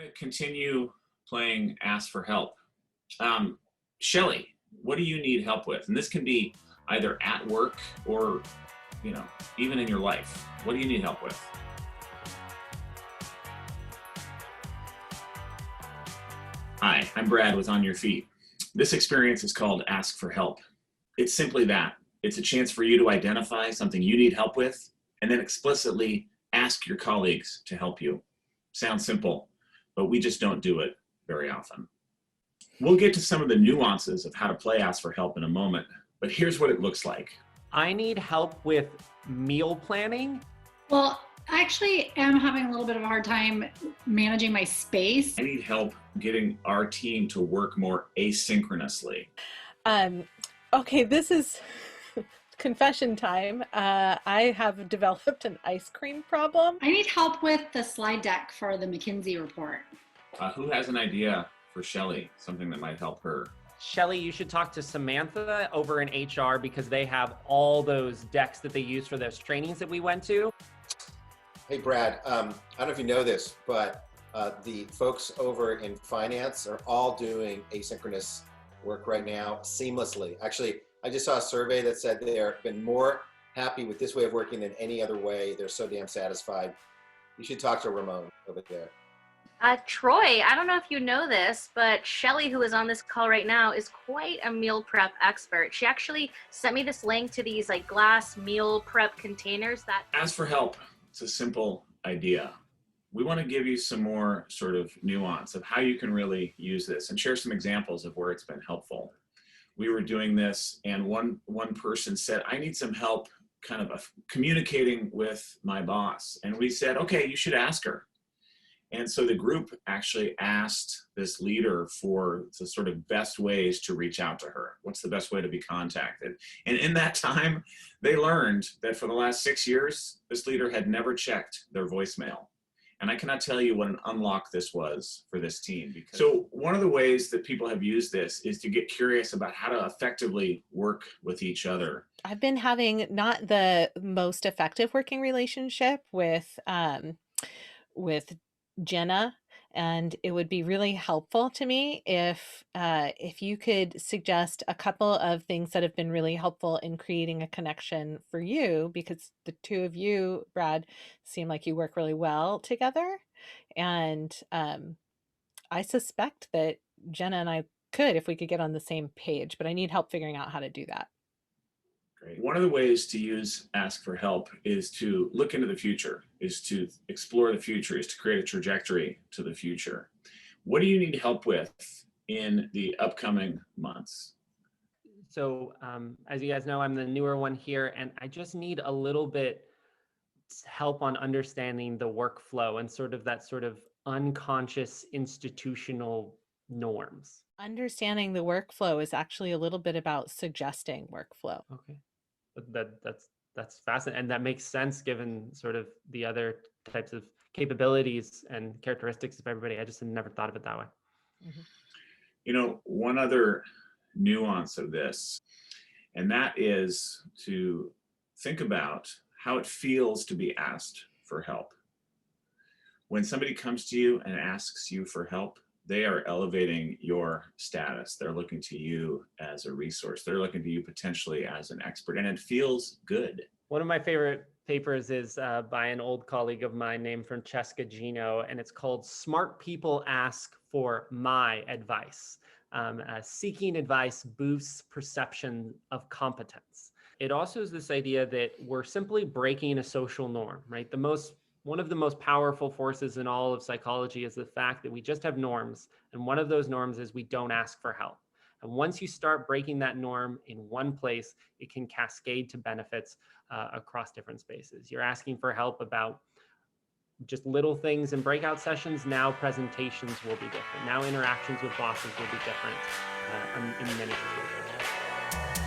going to continue playing Ask for Help. Shelly, what do you need help with? And this can be either at work or, even in your life. What do you need help with? Hi, I'm Brad with On Your Feet. This experience is called Ask for Help. It's simply that. It's a chance for you to identify something you need help with and then explicitly ask your colleagues to help you. Sounds simple, but we just don't do it very often. We'll get to some of the nuances of how to play Ask for Help in a moment, but here's what it looks like. I need help with meal planning. Well, I actually am having a little bit of a hard time managing my space. I need help getting our team to work more asynchronously. Okay, this is confession time. I have developed an ice cream problem. I need help with the slide deck for the McKinsey report. Who has an idea for Shelly, something that might help her? Shelly, you should talk to Samantha over in HR because they have all those decks that they use for those trainings that we went to. Hey, Brad, I don't know if you know this, but the folks over in finance are all doing asynchronous work right now seamlessly. Actually, I just saw a survey that said they've been more happy with this way of working than any other way. They're so damn satisfied. You should talk to Ramon over there. Troy, I don't know if you know this, but Shelly, who is on this call right now, is quite a meal prep expert. She actually sent me this link to these glass meal prep containers that... Ask for help. It's a simple idea. We want to give you some more sort of nuance of how you can really use this and share some examples of where it's been helpful. We were doing this and one person said, I need some help kind of communicating with my boss. And we said, okay, you should ask her. And so the group actually asked this leader for the sort of best ways to reach out to her. What's the best way to be contacted? And in that time, they learned that for the last 6 years, this leader had never checked their voicemail. And I cannot tell you what an unlock this was for this team. So one of the ways that people have used this is to get curious about how to effectively work with each other. I've been having not the most effective working relationship with Jenna, and it would be really helpful to me if you could suggest a couple of things that have been really helpful in creating a connection for you, because the two of you, Brad, seem like you work really well together, and I suspect that Jenna and I could, if we could get on the same page, but I need help figuring out how to do that. Great. One of the ways to use Ask for Help is to look into the future, is to explore the future, is to create a trajectory to the future. What do you need help with in the upcoming months? So as you guys know, I'm the newer one here, and I just need a little bit help on understanding the workflow and sort of unconscious institutional norms. Understanding the workflow is actually a little bit about suggesting workflow. Okay. That's fascinating, and that makes sense given sort of the other types of capabilities and characteristics of everybody. I just had never thought of it that way. Mm-hmm. One other nuance of this, and that is to think about how it feels to be asked for help. When somebody comes to you and asks you for help, they are elevating your status. They're looking to you as a resource. They're looking to you potentially as an expert, and it feels good. One of my favorite papers is by an old colleague of mine named Francesca Gino, and it's called Smart People Ask for My Advice. Seeking advice boosts perception of competence. It also is this idea that we're simply breaking a social norm, right? One of the most powerful forces in all of psychology is the fact that we just have norms. And one of those norms is we don't ask for help. And once you start breaking that norm in one place, it can cascade to benefits across different spaces. You're asking for help about just little things in breakout sessions. Now presentations will be different. Now interactions with bosses will be different in many ways.